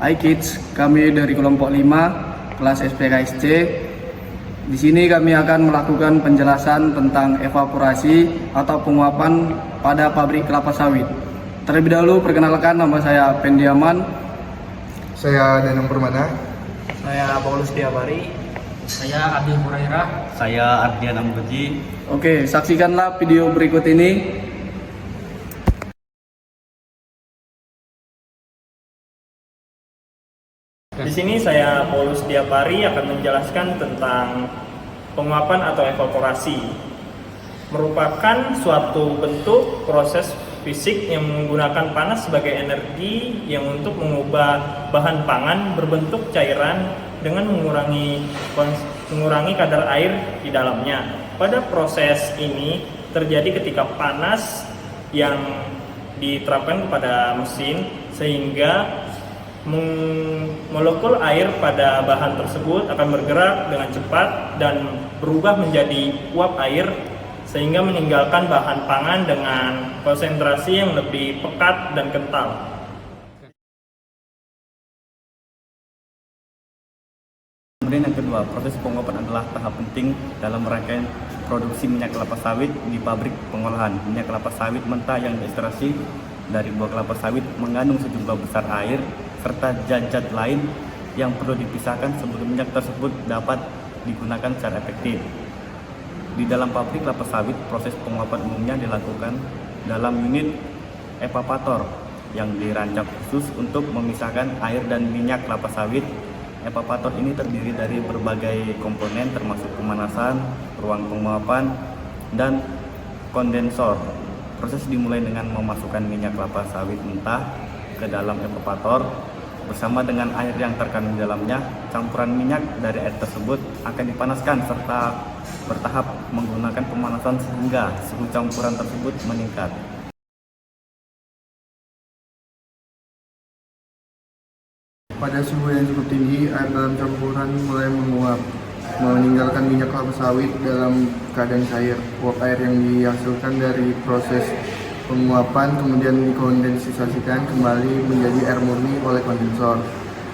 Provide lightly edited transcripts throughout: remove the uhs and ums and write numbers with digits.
Hai kids, kami dari kelompok 5 kelas SPKSC. Di sini kami akan melakukan penjelasan tentang evaporasi atau penguapan pada pabrik kelapa sawit. Terlebih dahulu perkenalkan, nama saya Pendiaman. Saya Danang Permana. Saya Paulus Diabari. Saya Abdul Hurairah. Saya Ardian Amroji. Oke, saksikanlah video berikut ini. Di sini saya Paulus Diabari akan menjelaskan tentang penguapan atau evaporasi. Merupakan suatu bentuk proses fisik yang menggunakan panas sebagai energi yang untuk mengubah bahan pangan berbentuk cairan dengan mengurangi kadar air di dalamnya. Pada proses ini terjadi ketika panas yang diterapkan kepada mesin sehingga molekul air pada bahan tersebut akan bergerak dengan cepat dan berubah menjadi uap air sehingga meninggalkan bahan pangan dengan konsentrasi yang lebih pekat dan kental. Kemudian yang kedua, proses penguapan adalah tahap penting dalam rangkaian produksi minyak kelapa sawit di pabrik pengolahan. Minyak kelapa sawit mentah yang diekstraksi dari buah kelapa sawit mengandung sejumlah besar air serta zat-zat lain yang perlu dipisahkan sebelum minyak tersebut dapat digunakan secara efektif. Di dalam pabrik kelapa sawit, proses penguapan umumnya dilakukan dalam unit evaporator yang dirancang khusus untuk memisahkan air dan minyak kelapa sawit. Evaporator ini terdiri dari berbagai komponen termasuk pemanasan, ruang penguapan, dan kondensor. Proses dimulai dengan memasukkan minyak kelapa sawit mentah ke dalam evaporator bersama dengan air yang terkandung di dalamnya. Campuran minyak dari air tersebut akan dipanaskan serta bertahap menggunakan pemanasan sehingga suhu campuran tersebut meningkat. Pada suhu yang cukup tinggi, air dalam campuran mulai menguap, meninggalkan minyak kelapa sawit dalam keadaan cair. Uap air yang dihasilkan dari proses penguapan kemudian dikondensasikan kembali menjadi air murni oleh kondensor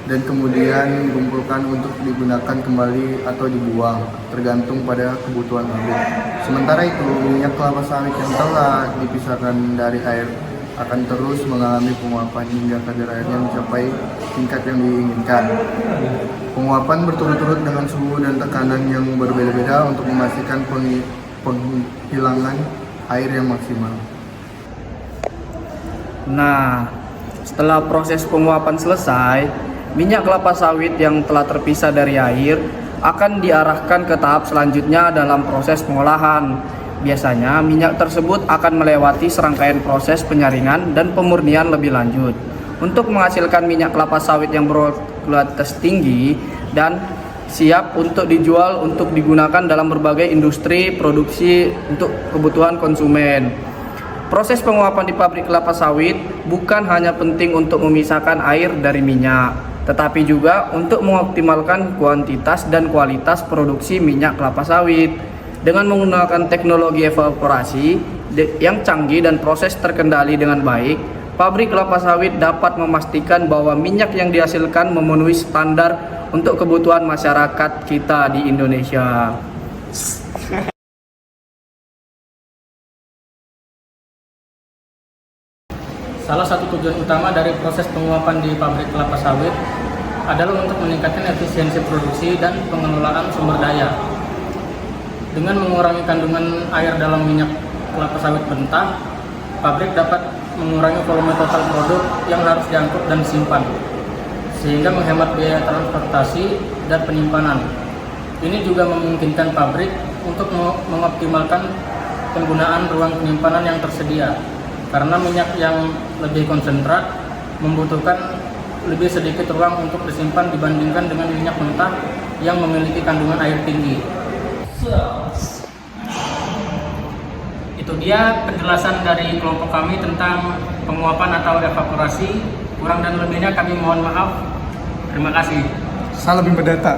dan kemudian dikumpulkan untuk digunakan kembali atau dibuang tergantung pada kebutuhan pabrik. Sementara itu, minyak kelapa sawit yang telah dipisahkan dari air akan terus mengalami penguapan hingga kadar airnya mencapai tingkat yang diinginkan. Penguapan berturut-turut dengan suhu dan tekanan yang berbeda-beda untuk memastikan penghilangan air yang maksimal. Nah, setelah proses penguapan selesai, minyak kelapa sawit yang telah terpisah dari air akan diarahkan ke tahap selanjutnya dalam proses pengolahan. Biasanya, minyak tersebut akan melewati serangkaian proses penyaringan dan pemurnian lebih lanjut untuk menghasilkan minyak kelapa sawit yang berkualitas tinggi dan siap untuk dijual untuk digunakan dalam berbagai industri produksi untuk kebutuhan konsumen. Proses penguapan di pabrik kelapa sawit bukan hanya penting untuk memisahkan air dari minyak, tetapi juga untuk mengoptimalkan kuantitas dan kualitas produksi minyak kelapa sawit. Dengan menggunakan teknologi evaporasi yang canggih dan proses terkendali dengan baik, pabrik kelapa sawit dapat memastikan bahwa minyak yang dihasilkan memenuhi standar untuk kebutuhan masyarakat kita di Indonesia. Salah satu tujuan utama dari proses penguapan di pabrik kelapa sawit adalah untuk meningkatkan efisiensi produksi dan pengelolaan sumber daya. Dengan mengurangi kandungan air dalam minyak kelapa sawit mentah, pabrik dapat mengurangi volume total produk yang harus diangkut dan disimpan, sehingga menghemat biaya transportasi dan penyimpanan. Ini juga memungkinkan pabrik untuk mengoptimalkan penggunaan ruang penyimpanan yang tersedia, karena minyak yang lebih konsentrat membutuhkan lebih sedikit ruang untuk disimpan dibandingkan dengan minyak mentah yang memiliki kandungan air tinggi. Itu dia penjelasan dari kelompok kami tentang penguapan atau evaporasi. Kurang dan lebihnya kami mohon maaf. Terima kasih. Salam bimba data.